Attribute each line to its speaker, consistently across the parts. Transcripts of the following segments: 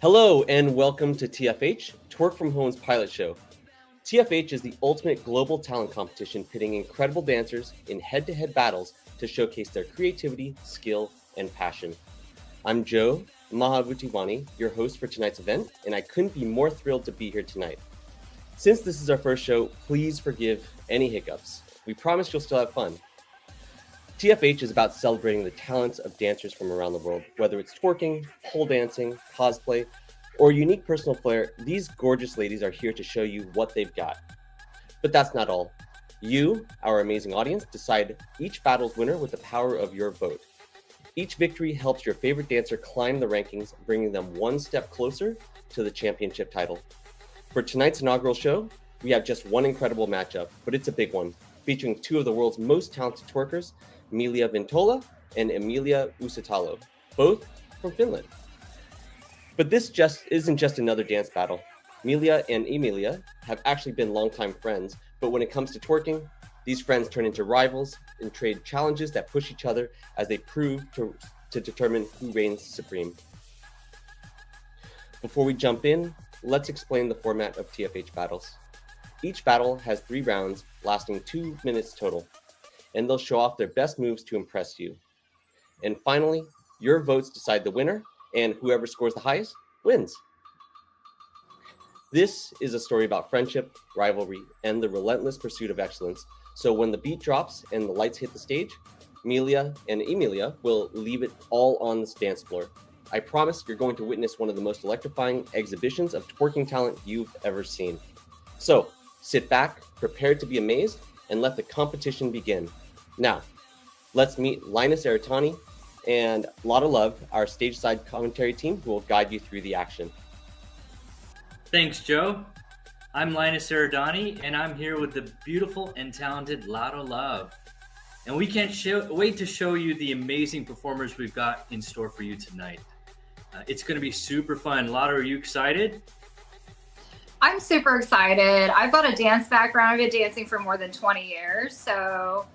Speaker 1: Hello and welcome to TFH, Twerk From Home's pilot show. TFH is the ultimate global talent competition pitting incredible dancers in head-to-head battles to showcase their creativity, skill, and passion. I'm Joe Mahavutiwani, your host for tonight's event, and I couldn't be more thrilled to be here tonight. Since this is our first show, please forgive any hiccups. We promise you'll still have fun. TFH is about celebrating the talents of dancers from around the world. Whether it's twerking, pole dancing, cosplay, or unique personal flair, these gorgeous ladies are here to show you what they've got. But that's not all. You, our amazing audience, decide each battle's winner with the power of your vote. Each victory helps your favorite dancer climb the rankings, bringing them one step closer to the championship title. For tonight's inaugural show, we have just one incredible matchup, but it's a big one, featuring two of the world's most talented twerkers, Milja Vintola and Emilia Uusitalo, both from Finland. But this isn't just another dance battle. Milja and Emilia have actually been longtime friends, but when it comes to twerking, these friends turn into rivals and trade challenges that push each other as they prove to determine who reigns supreme. Before we jump in, let's explain the format of TFH battles. Each battle has 3 rounds lasting 2 minutes total, and they'll show off their best moves to impress you. And finally, your votes decide the winner, and whoever scores the highest wins. This is a story about friendship, rivalry, and the relentless pursuit of excellence. So when the beat drops and the lights hit the stage, Milja and Emilia will leave it all on this dance floor. I promise you're going to witness one of the most electrifying exhibitions of twerking talent you've ever seen. So sit back, prepared to be amazed, and let the competition begin. Now, let's meet Linus Eritani and Lotta Love, our stage-side commentary team, who will guide you through the action.
Speaker 2: Thanks, Joe. I'm Linus Eritani, and I'm here with the beautiful and talented Lotta Love. And we can't wait to show you the amazing performers we've got in store for you tonight. It's going to be super fun. Lotta, are you excited?
Speaker 3: I'm super excited. I've got a dance background. I've been dancing for more than 20 years. So,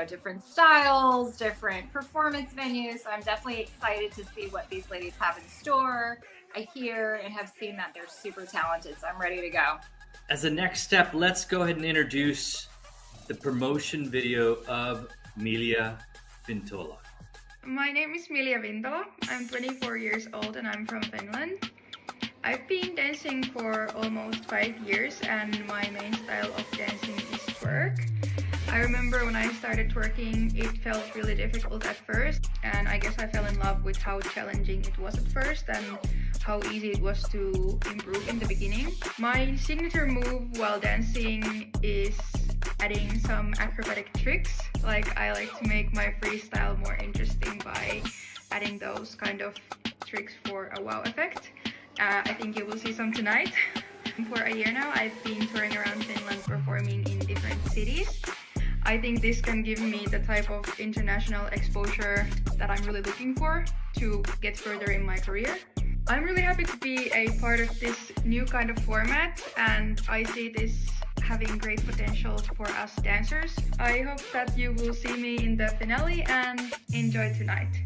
Speaker 3: different styles, different performance venues. So I'm definitely excited to see what these ladies have in store. I hear and have seen that they're super talented. So I'm ready to go.
Speaker 2: As a next step, let's go ahead and introduce the promotion video of Milja Vintola.
Speaker 4: My name is Milja Vintola. I'm 24 years old and I'm from Finland. I've been dancing for almost 5 years and my main style of dancing is twerk. I remember when I started twerking, it felt really difficult at first, and I guess I fell in love with how challenging it was at first and how easy it was to improve in the beginning. My signature move while dancing is adding some acrobatic tricks. Like, I like to make my freestyle more interesting by adding those kind of tricks for a wow effect. I think you will see some tonight. For a year now, I've been touring around Finland performing in different cities. I think this can give me the type of international exposure that I'm really looking for to get further in my career. I'm really happy to be a part of this new kind of format, and I see this having great potential for us dancers. I hope that you will see me in the finale and enjoy tonight.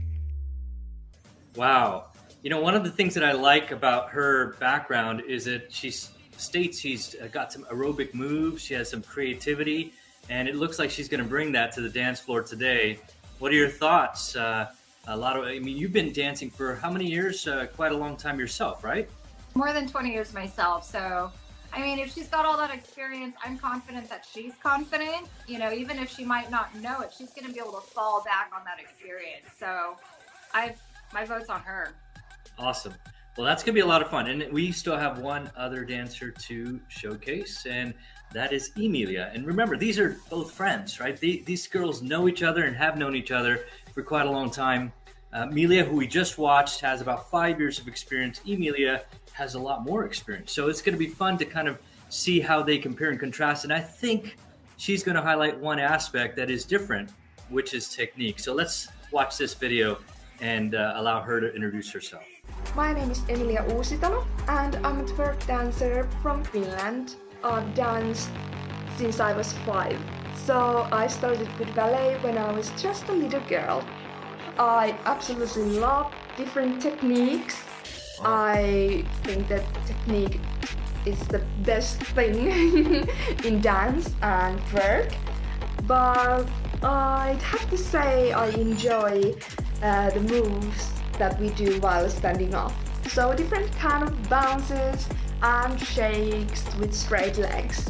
Speaker 2: Wow. One of the things that I like about her background is that she states she's got some aerobic moves, she has some creativity, and it looks like she's going to bring that to the dance floor today. What are your thoughts? You've been dancing for how many years? Quite a long time yourself, right?
Speaker 3: More than 20 years myself. So, if she's got all that experience, I'm confident that she's confident. Even if she might not know it, she's going to be able to fall back on that experience. So, my vote's on her.
Speaker 2: Awesome. Well, that's going to be a lot of fun. And we still have one other dancer to showcase, and that is Emilia. And remember, these are both friends, right? These girls know each other and have known each other for quite a long time. Milja, who we just watched, has about 5 years of experience. Emilia has a lot more experience. So it's going to be fun to kind of see how they compare and contrast. And I think she's going to highlight one aspect that is different, which is technique. So let's watch this video and allow her to introduce herself.
Speaker 5: My name is Emilia Uusitalo and I'm a twerk dancer from Finland. I've danced since I was 5. So I started with ballet when I was just a little girl. I absolutely love different techniques I think that technique is the best thing in dance and twerk, but I'd have to say I enjoy the moves that we do while standing up. So different kind of bounces and shakes with straight legs.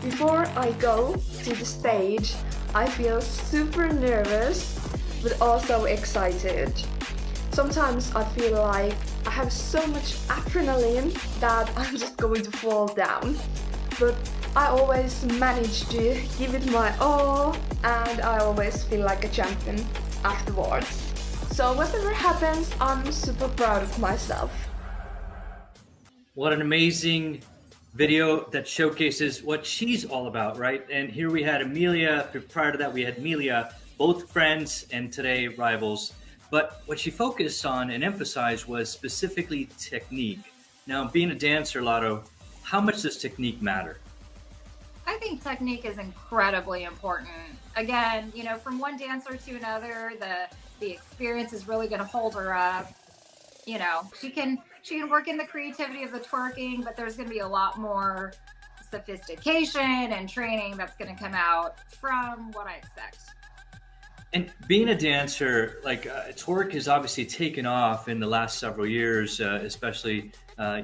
Speaker 5: Before I go to the stage, I feel super nervous but also excited. Sometimes I feel like I have so much adrenaline that I'm just going to fall down. But I always manage to give it my all, and I always feel like a champion afterwards. So whatever happens, I'm super proud of myself.
Speaker 2: What an amazing video that showcases what she's all about, right? And here we had Emilia, prior to that we had Milja, both friends and today rivals. But what she focused on and emphasized was specifically technique. Now, being a dancer, Lotto, how much does technique matter?
Speaker 3: I think technique is incredibly important. Again, you know, from one dancer to another, the experience is really going to hold her up. You know, she can work in the creativity of the twerking, but there's going to be a lot more sophistication and training that's going to come out from what I expect.
Speaker 2: And being a dancer, like twerk has obviously taken off in the last several years, especially,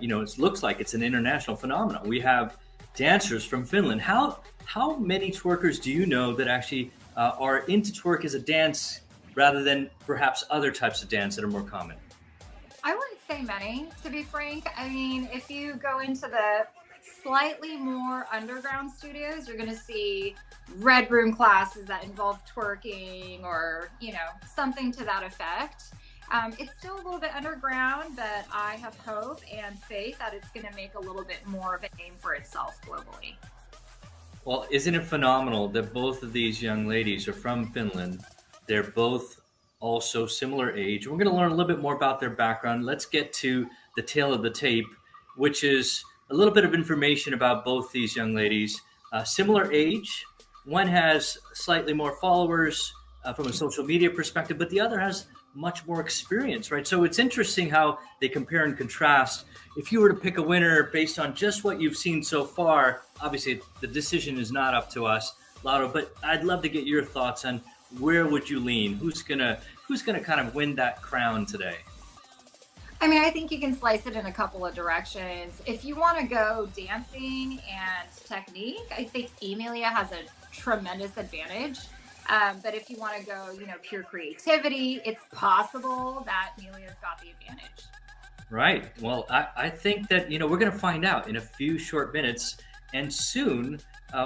Speaker 2: you know, it looks like it's an international phenomenon. We have dancers from Finland. How many twerkers do you know that actually are into twerk as a dance rather than perhaps other types of dance that are more common?
Speaker 3: I wouldn't say many, to be frank. I mean, if you go into the slightly more underground studios, you're going to see red room classes that involve twerking or, you know, something to that effect. It's still a little bit underground, but I have hope and faith that it's going to make a little bit more of a name for itself globally.
Speaker 2: Well, isn't it phenomenal that both of these young ladies are from Finland? They're both also similar age. We're going to learn a little bit more about their background. Let's get to the tail of the tape, which is a little bit of information about both these young ladies. Similar age. One has slightly more followers from a social media perspective, but the other has much more experience, right? So it's interesting how they compare and contrast. If you were to pick a winner based on just what you've seen so far, obviously the decision is not up to us, Lotto, but I'd love to get your thoughts on where would you lean? Who's gonna kind of win that crown today?
Speaker 3: I mean, I think you can slice it in a couple of directions. If you want to go dancing and technique, I think Emilia has a tremendous advantage. But if you want to go, you know, pure creativity, it's possible that Emilia's got the advantage.
Speaker 2: Right. Well, I think that, you know, we're going to find out in a few short minutes, and soon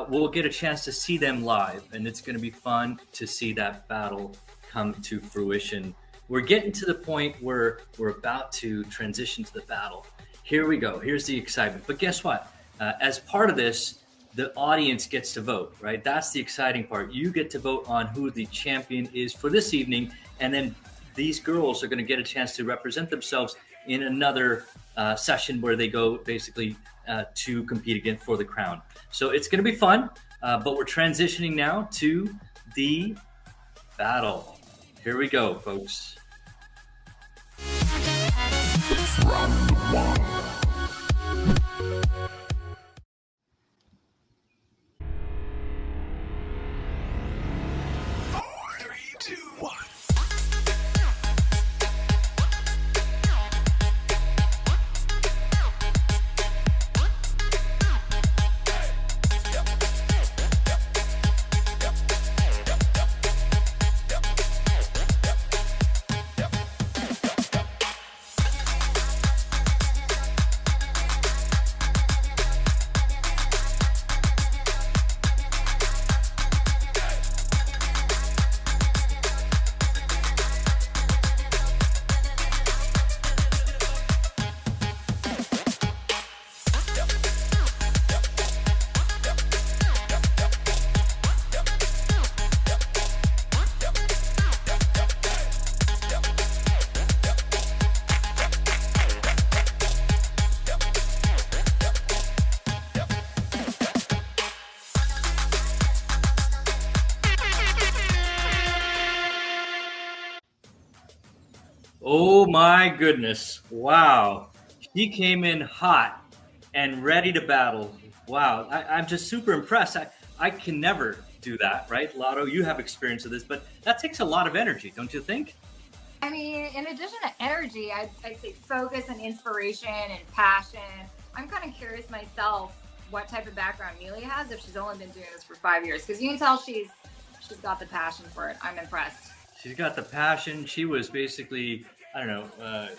Speaker 2: we'll get a chance to see them live, and it's going to be fun to see that battle come to fruition. We're getting to the point where we're about to transition to the battle. Here we go. Here's the excitement. But guess what? As part of this, the audience gets to vote, right? That's the exciting part. You get to vote on who the champion is for this evening, and then these girls are going to get a chance to represent themselves in another session where they go basically to compete again for the crown. So it's going to be fun, but we're transitioning now to the battle. Here we go, folks.
Speaker 6: Round one.
Speaker 2: Oh my goodness. Wow. She came in hot and ready to battle. Wow, I'm just super impressed. I can never do that, right? Lotto, you have experience with this, but that takes a lot of energy, don't you think?
Speaker 3: I mean, in addition to energy, I'd say focus and inspiration and passion. I'm kind of curious myself what type of background Emilia has if she's only been doing this for 5 years, because you can tell she's got the passion for it. I'm impressed.
Speaker 2: She's got the passion. She was basically, I don't know,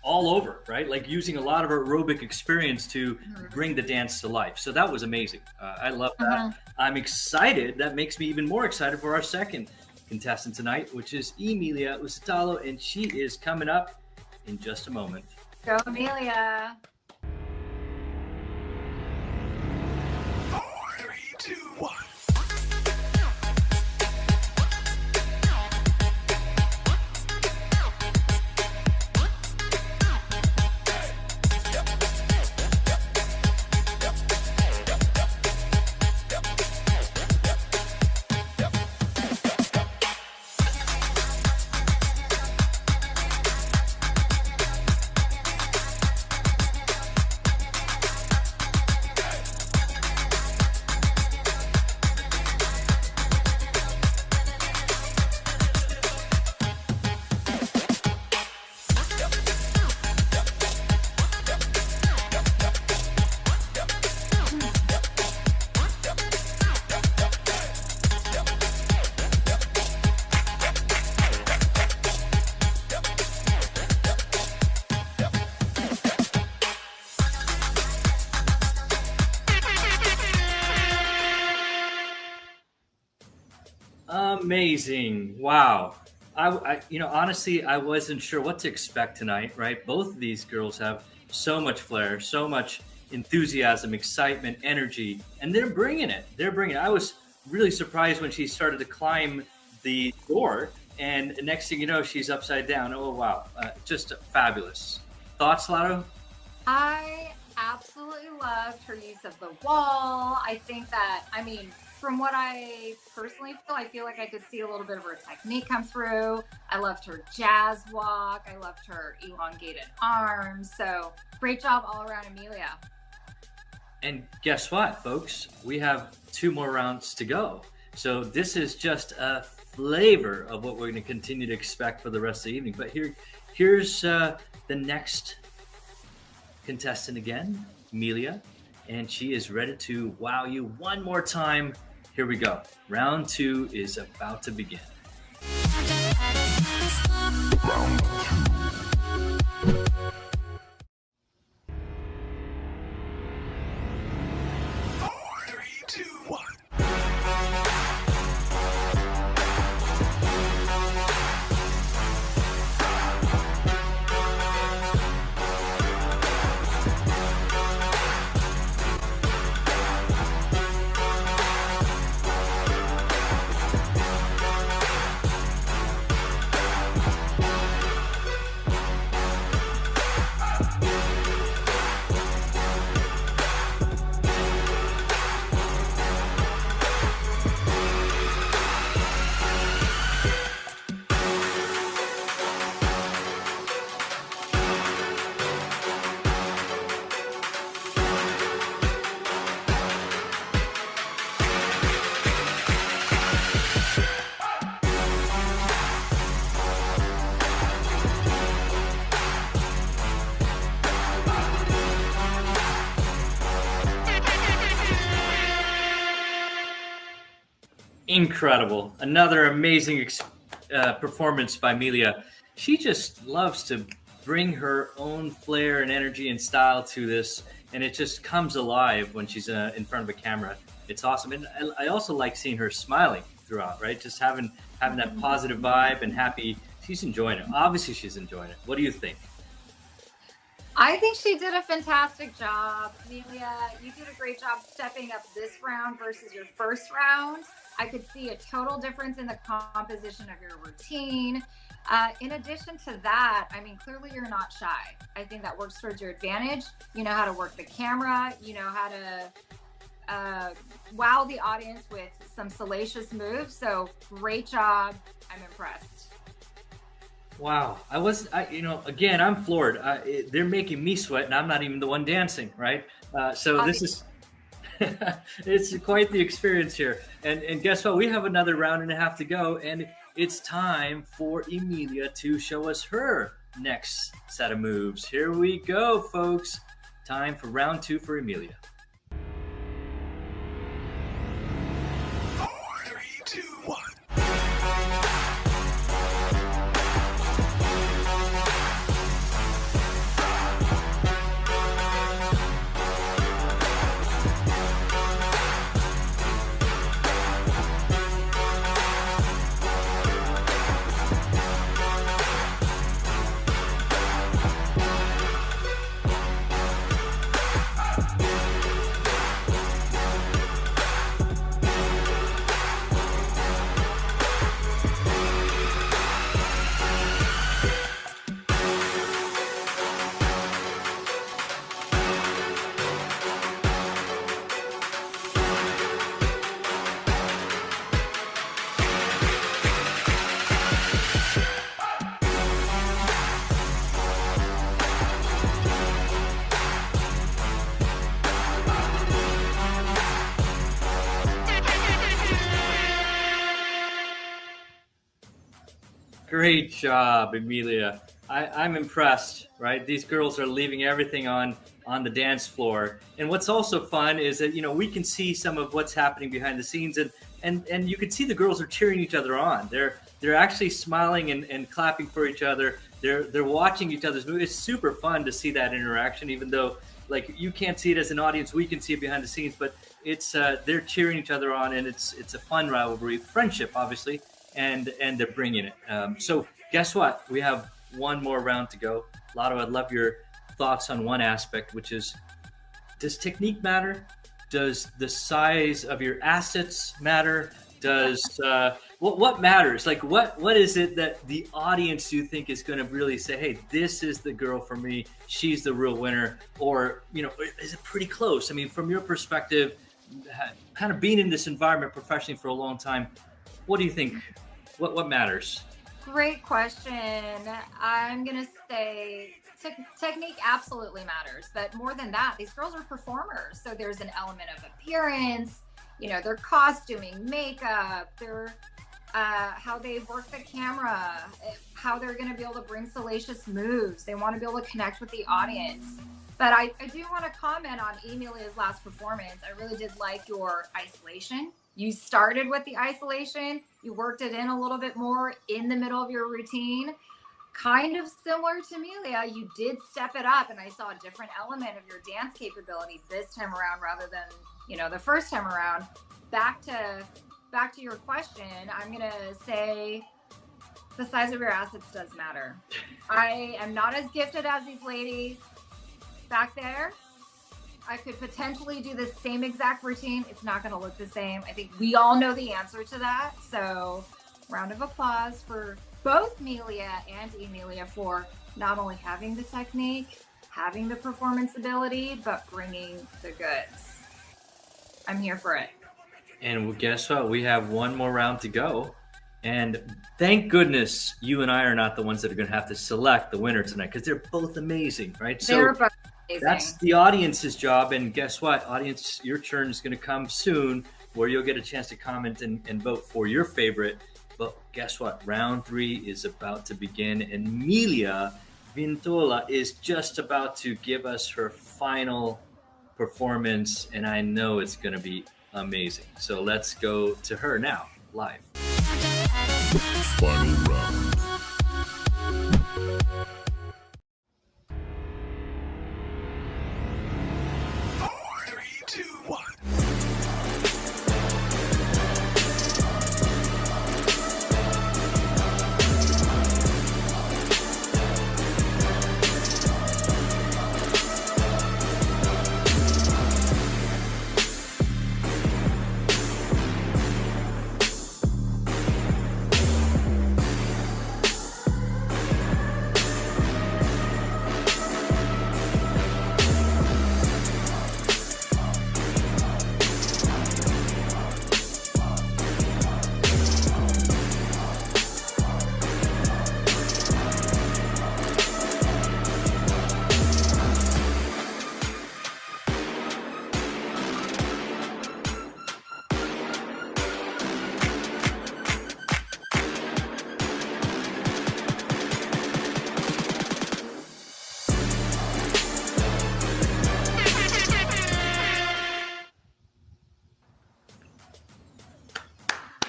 Speaker 2: all over, right? Like using a lot of her aerobic experience to bring the dance to life. So that was amazing. I love that. I'm excited. That makes me even more excited for our second contestant tonight, which is Emilia Uusitalo, and she is coming up in just a moment.
Speaker 3: Go, Emilia.
Speaker 6: 3, 2, 1.
Speaker 2: Amazing. Wow. Honestly, I wasn't sure what to expect tonight, right? Both of these girls have so much flair, so much enthusiasm, excitement, energy, and they're bringing it. I was really surprised when she started to climb the door, and next thing you know, she's upside down. Oh, wow. Just fabulous. Thoughts, Lotto?
Speaker 3: I absolutely loved her use of the wall. I think that, I mean, from what I personally feel, I feel like I could see a little bit of her technique come through. I loved her jazz walk. I loved her elongated arms. So great job all around, Emilia.
Speaker 2: And guess what, folks? We have 2 more rounds to go. So this is just a flavor of what we're going to continue to expect for the rest of the evening. But here's the next contestant again, Milja, and she is ready to wow you one more time. Here we go. Round 2 is about to begin.
Speaker 6: Round 2. 3, 2, 1.
Speaker 2: Incredible. Another amazing performance by Milja. She just loves to bring her own flair and energy and style to this, and it just comes alive when she's in front of a camera. It's awesome. And I also like seeing her smiling throughout, right? Just having that positive vibe and happy. She's enjoying it. Obviously, she's enjoying it. What do you think?
Speaker 3: I think she did a fantastic job. Milja, you did a great job stepping up this round versus your first round. I could see a total difference in the composition of your routine. In addition to that, I mean, clearly you're not shy. I think that works towards your advantage. You know how to work the camera. You know how to wow the audience with some salacious moves. So great job. I'm impressed.
Speaker 2: Wow, again, I'm floored. They're making me sweat, and I'm not even the one dancing, right? So this is it's quite the experience here. And guess what? We have another round and a half to go, and it's time for Emilia to show us her next set of moves. Here we go, folks. Time for round 2 for Emilia.
Speaker 6: 4, 3, 2, 1.
Speaker 2: Great job, Emilia. I'm impressed, right? These girls are leaving everything on the dance floor. And what's also fun is that, we can see some of what's happening behind the scenes, and you can see the girls are cheering each other on. They're actually smiling and clapping for each other. They're watching each other's moves. It's super fun to see that interaction, even though like you can't see it as an audience, we can see it behind the scenes, but it's they're cheering each other on, and it's a fun rivalry, friendship, obviously, and they're bringing it. So guess what? We have one more round to go. Lotto, I'd love your thoughts on one aspect, which is, does technique matter? Does the size of your assets matter? Does what matters? Like what is it that the audience you think is going to really say, hey, this is the girl for me, she's the real winner? Or is it pretty close? I mean, from your perspective, kind of being in this environment professionally for a long time, what do you think? What matters?
Speaker 3: Great question. I'm going to say technique absolutely matters, but more than that, these girls are performers. So there's an element of appearance, their costuming, makeup, their how they work the camera, how they're going to be able to bring salacious moves. They want to be able to connect with the audience. But I do want to comment on Emilia's last performance. I really did like your isolation. You started with the isolation. You worked it in a little bit more in the middle of your routine. Kind of similar to Emilia, you did step it up, and I saw a different element of your dance capability this time around rather than, the first time around. Back to your question, I'm going to say the size of your assets does matter. I am not as gifted as these ladies back there. I could potentially do the same exact routine. It's not going to look the same. I think we all know the answer to that. So round of applause for both Milja and Emilia for not only having the technique, having the performance ability, but bringing the goods. I'm here for it.
Speaker 2: And guess what? We have one more round to go. And thank goodness you and I are not the ones that are going to have to select the winner tonight, because they're both amazing, right?
Speaker 3: They're both amazing.
Speaker 2: That's the audience's job. And guess what? Audience, your turn is going to come soon where you'll get a chance to comment and vote for your favorite. But guess what? Round 3 is about to begin, and Milja Vintola is just about to give us her final performance, and I know it's going to be amazing. So let's go to her now, live.
Speaker 6: Final round. 4, 3, 2, 1.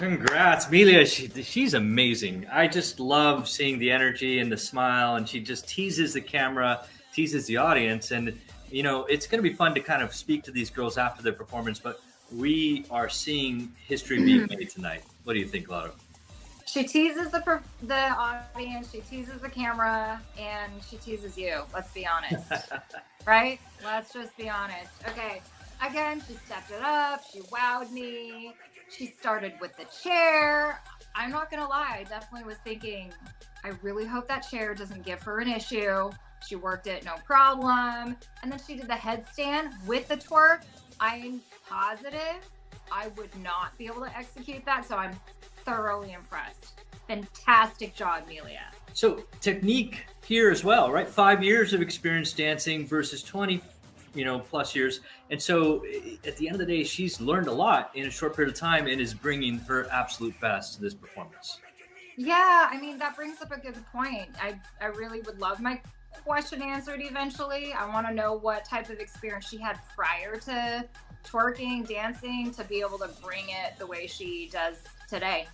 Speaker 2: Congrats, Milja. She's amazing. I just love seeing the energy and the smile, and she just teases the camera, teases the audience. And, it's going to be fun to kind of speak to these girls after their performance, but we are seeing history being made tonight. What do you think, Lotto?
Speaker 3: She teases the audience, she teases the camera, and she teases you. Let's be honest. Right? Let's just be honest. Okay. Again, she stepped it up. She wowed me. She started with the chair. I'm not going to lie. I definitely was thinking, I really hope that chair doesn't give her an issue. She worked it, no problem. And then she did the headstand with the twerk. I'm positive I would not be able to execute that. So I'm thoroughly impressed. Fantastic job, Milja.
Speaker 2: So technique here as well, right? 5 years of experience dancing versus 20, plus years. And so at the end of the day, she's learned a lot in a short period of time and is bringing her absolute best to this performance.
Speaker 3: Yeah, I mean, that brings up a good point. I really would love my question answered eventually. I want to know what type of experience she had prior to twerking, dancing, to be able to bring it the way she does today.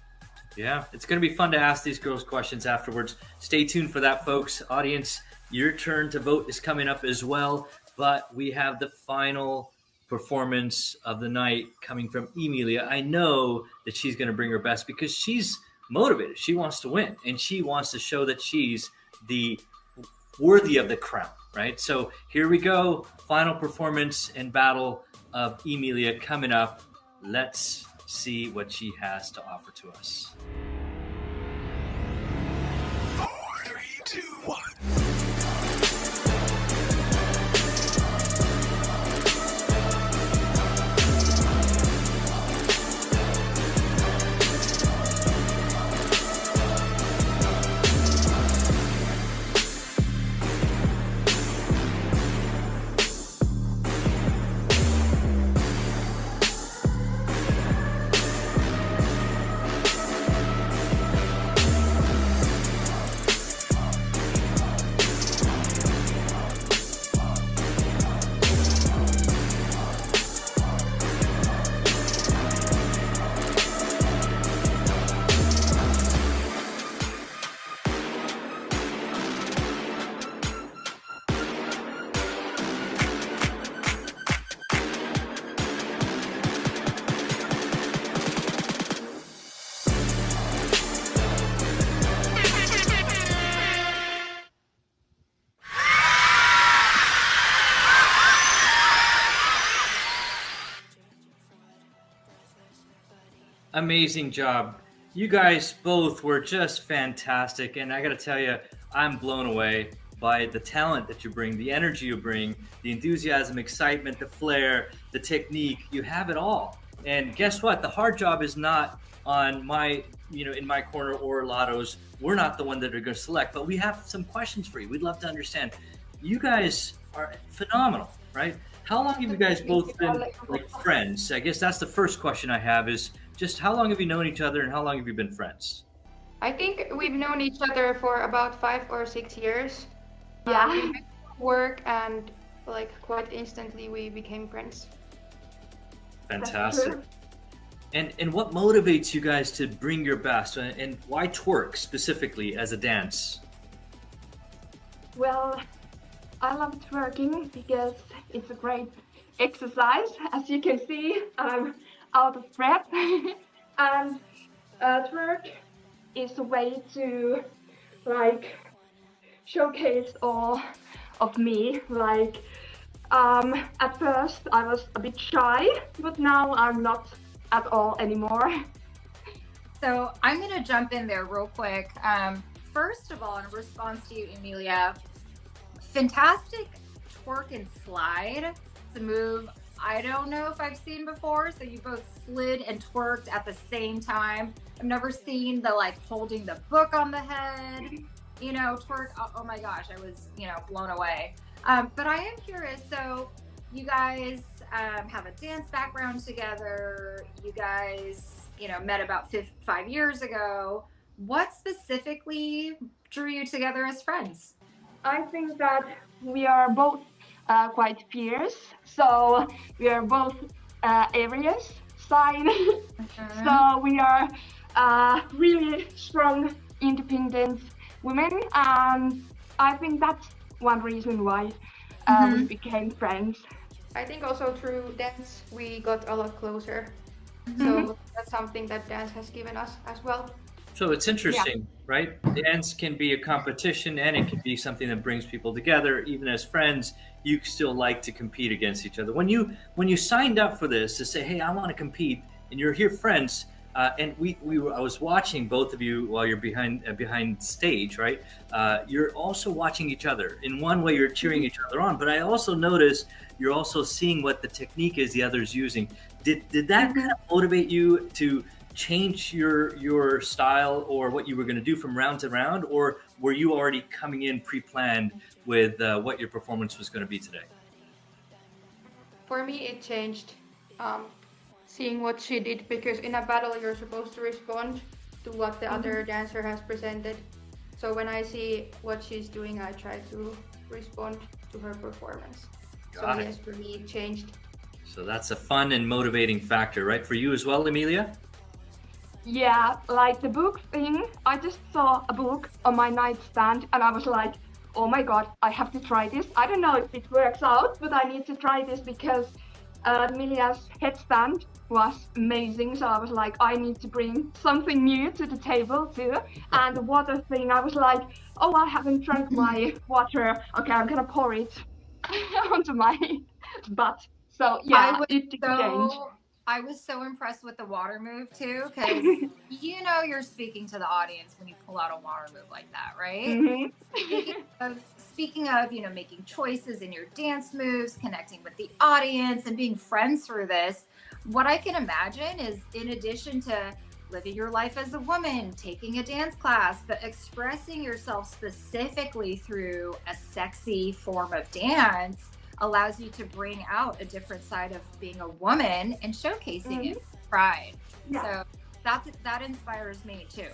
Speaker 2: Yeah, it's going to be fun to ask these girls questions afterwards. Stay tuned for that, folks. Audience, your turn to vote is coming up as well. But we have the final performance of the night coming from Emilia. I know that she's going to bring her best because she's motivated. She wants to win, and she wants to show that she's the worthy of the crown, right? So here we go. Final performance and battle of Emilia coming up. Let's see what she has to offer to us.
Speaker 6: 4, 3, 2, 1.
Speaker 2: Amazing job. You guys both were just fantastic. And I got to tell you, I'm blown away by the talent that you bring, the energy you bring, the enthusiasm, excitement, the flair, the technique. You have it all. And guess what? The hard job is not on my, in my corner or Lotto's. We're not the one that are going to select, but we have some questions for you. We'd love to understand. You guys are phenomenal, right? How long have you guys both been like friends? I guess that's the first question I have is just how long have you known each other and how long have you been friends?
Speaker 4: I think we've known each other for about 5 or 6 years.
Speaker 5: Yeah.
Speaker 4: We met at work and quite instantly we became friends.
Speaker 2: Fantastic. And what motivates you guys to bring your best and why twerk specifically as a dance?
Speaker 5: Well, I love twerking because it's a great exercise. As you can see, I'm out of breath. And twerk is a way to showcase all of me. At first I was a bit shy, but now I'm not at all anymore.
Speaker 3: So I'm going to jump in there real quick. First of all, in response to you, Emilia, fantastic twerk and slide. It's a move I don't know if I've seen before. So you both slid and twerked at the same time. I've never seen the holding the book on the head, twerk. Oh my gosh, I was, blown away. But I am curious. So you guys have a dance background together. You guys, met about 5 years ago. What specifically drew you together as friends?
Speaker 5: I think that we are both quite fierce, so we are both areas. side. So we are really strong, independent women, and I think that's one reason why we became friends.
Speaker 4: I think also through dance we got a lot closer. So that's something that dance has given us as well.
Speaker 2: So it's interesting, right? Dance can be a competition and it can be something that brings people together. Even as friends, you still like to compete against each other. When you signed up for this to say, "Hey, I want to compete," and you're here, friends, and I was watching both of you while you're behind stage, right? You're also watching each other. In one way, you're cheering each other on, but I also noticed you're also seeing what the technique is the other's using. Did that kind of motivate you to change your style or what you were going to do from round to round, or were you already coming in pre-planned with what your performance was going to be today?
Speaker 4: For me, it changed seeing what she did, because in a battle you're supposed to respond to what the other dancer has presented. So when I see what she's doing, I try to respond to her performance.
Speaker 2: Got it.
Speaker 4: Yes, for me, it changed.
Speaker 2: So that's a fun and motivating factor, right? For you as well, Emilia?
Speaker 5: Yeah, like the book thing, I just saw a book on my nightstand and I was like, oh my god, I have to try this. I don't know if it works out, but I need to try this because Milja's headstand was amazing. So I was like, I need to bring something new to the table too. And the water thing, I was like, oh, I haven't drank my water. Okay, I'm gonna pour it onto my butt. So yeah, it did change.
Speaker 3: I was so impressed with the water move too, because you know you're speaking to the audience when you pull out a water move like that, right? Speaking of, you know, making choices in your dance moves, connecting with the audience, and being friends through this, what I can imagine is, in addition to living your life as a woman, taking a dance class, but expressing yourself specifically through a sexy form of dance allows you to bring out a different side of being a woman and showcasing it with pride. So that inspires me too.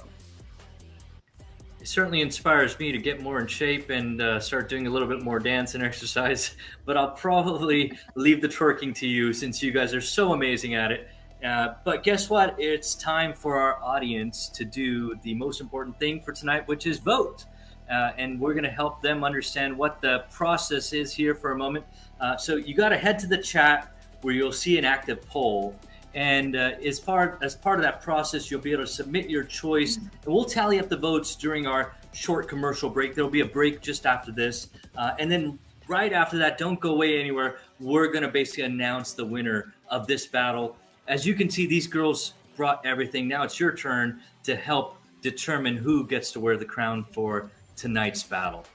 Speaker 2: It certainly inspires me to get more in shape and start doing a little bit more dance and exercise, but I'll probably leave the twerking to you since you guys are so amazing at it. But guess what? It's time for our audience to do the most important thing for tonight, which is vote. And we're going to help them understand what the process is here for a moment. So you got to head to the chat where you'll see an active poll. And as part of that process, you'll be able to submit your choice. And we'll tally up the votes during our short commercial break. There'll be a break just after this. And then right after that, don't go away anywhere. We're going to basically announce the winner of this battle. As you can see, these girls brought everything. Now it's your turn to help determine who gets to wear the crown for tonight's battle.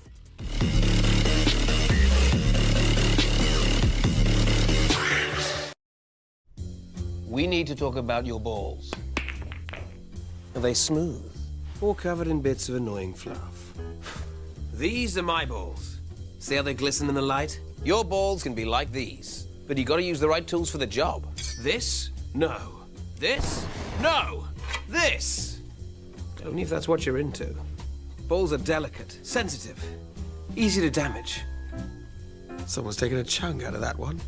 Speaker 7: We need to talk about your balls. Are they smooth or covered in bits of annoying fluff? These are my balls. See how they glisten in the light? Your balls can be like these, but you gotta use the right tools for the job. This? No. This? No. This? Only if that's what you're into. Balls are delicate, sensitive, easy to damage. Someone's taken a chunk out of that one.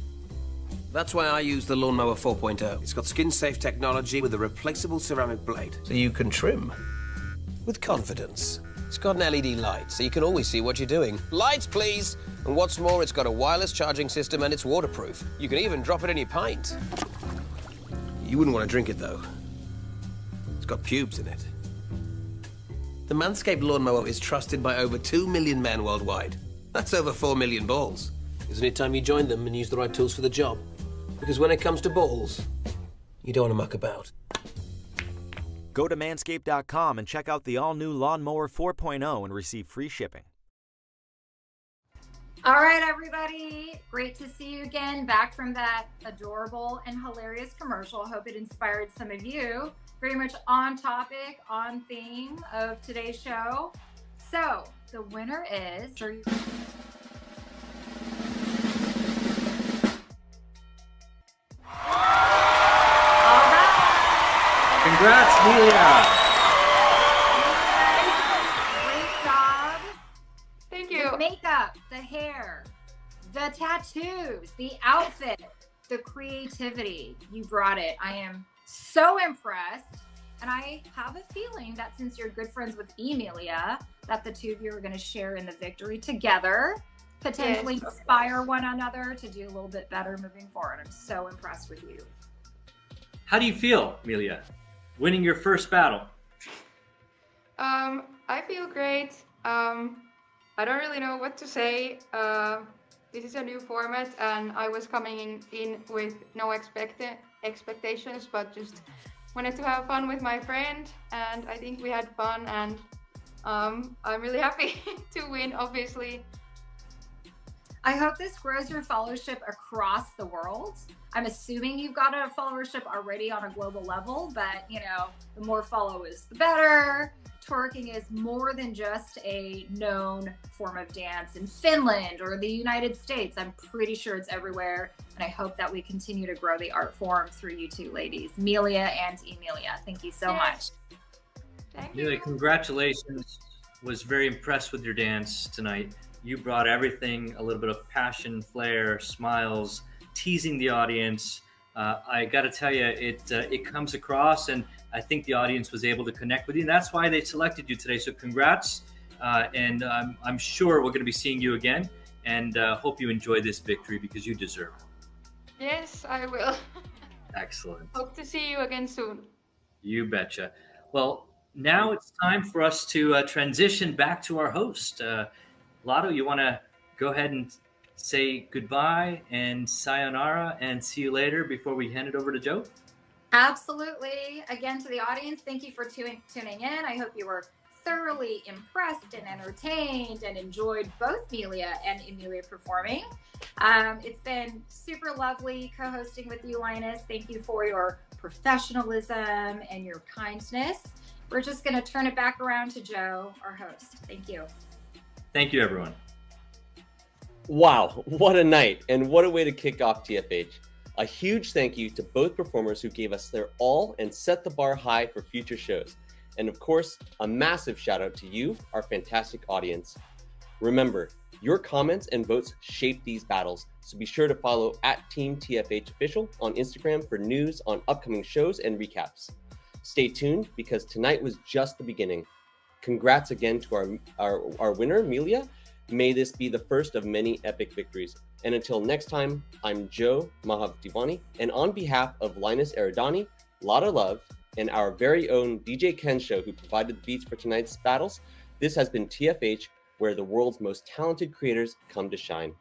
Speaker 7: That's why I use the Lawnmower 4.0. It's got skin-safe technology with a replaceable ceramic blade, so you can trim with confidence. It's got an LED light, so you can always see what you're doing. Lights, please! And what's more, it's got a wireless charging system and it's waterproof. You can even drop it in your pint. You wouldn't want to drink it, though. It's got pubes in it. The Manscaped Lawnmower is trusted by over 2 million men worldwide. That's over 4 million balls. Isn't it time you joined them and use the right tools for the job? Because when it comes to balls, you don't want to muck about.
Speaker 8: Go to manscaped.com and check out the all-new Lawnmower 4.0 and receive free shipping.
Speaker 3: All right, everybody. Great to see you again, back from that adorable and hilarious commercial. Hope it inspired some of you. Very much on topic, on theme of today's show. So the winner is...
Speaker 2: Congrats, Milja!
Speaker 3: Great job.
Speaker 4: Thank you.
Speaker 3: The makeup, the hair, the tattoos, the outfit, the creativity, you brought it. I am so impressed. And I have a feeling that since you're good friends with Emilia, that the two of you are going to share in the victory together, potentially inspire one another to do a little bit better moving forward. I'm so impressed with you.
Speaker 2: How do you feel, Milja, winning your first battle?
Speaker 4: I feel great. I don't really know what to say. This is a new format, and I was coming in with no expectations, but just wanted to have fun with my friend, and I think we had fun, and I'm really happy to win, obviously.
Speaker 3: I hope this grows your followership across the world. I'm assuming you've got a followership already on a global level, but you know, the more followers, the better. Twerking is more than just a known form of dance in Finland or the United States. I'm pretty sure it's everywhere. And I hope that we continue to grow the art form through you two ladies, Milja and Emilia. Thank you so much.
Speaker 4: Thank you.
Speaker 2: Milja, congratulations. Was very impressed with your dance tonight. You brought everything, a little bit of passion, flair, smiles, teasing the audience. I got to tell you, it comes across, and I think the audience was able to connect with you. And that's why they selected you today. So congrats. And I'm sure we're going to be seeing you again, and hope you enjoy this victory because you deserve it.
Speaker 4: Yes, I will.
Speaker 2: Excellent.
Speaker 4: Hope to see you again soon.
Speaker 2: You betcha. Well, now it's time for us to transition back to our host. Lotto, you want to go ahead and say goodbye and sayonara and see you later before we hand it over to Joe?
Speaker 3: Absolutely. Again, to the audience, thank you for tuning in. I hope you were thoroughly impressed and entertained and enjoyed both Milja and Emilia performing. It's been super lovely co-hosting with you, Linus. Thank you for your professionalism and your kindness. We're just going to turn it back around to Joe, our host. Thank you.
Speaker 2: Thank you, everyone.
Speaker 1: Wow, what a night, and what a way to kick off TFH. A huge thank you to both performers who gave us their all and set the bar high for future shows. And of course, a massive shout out to you, our fantastic audience. Remember, your comments and votes shape these battles, so be sure to follow @Team TFH Official on Instagram for news on upcoming shows and recaps. Stay tuned because tonight was just the beginning. Congrats again to our winner, Milja. May this be the first of many epic victories. And until next time, I'm Joe Mahavdivani, and on behalf of Linus Eridani, Lotta Love, and our very own DJ Ken Show, who provided the beats for tonight's battles, this has been TFH, where the world's most talented creators come to shine.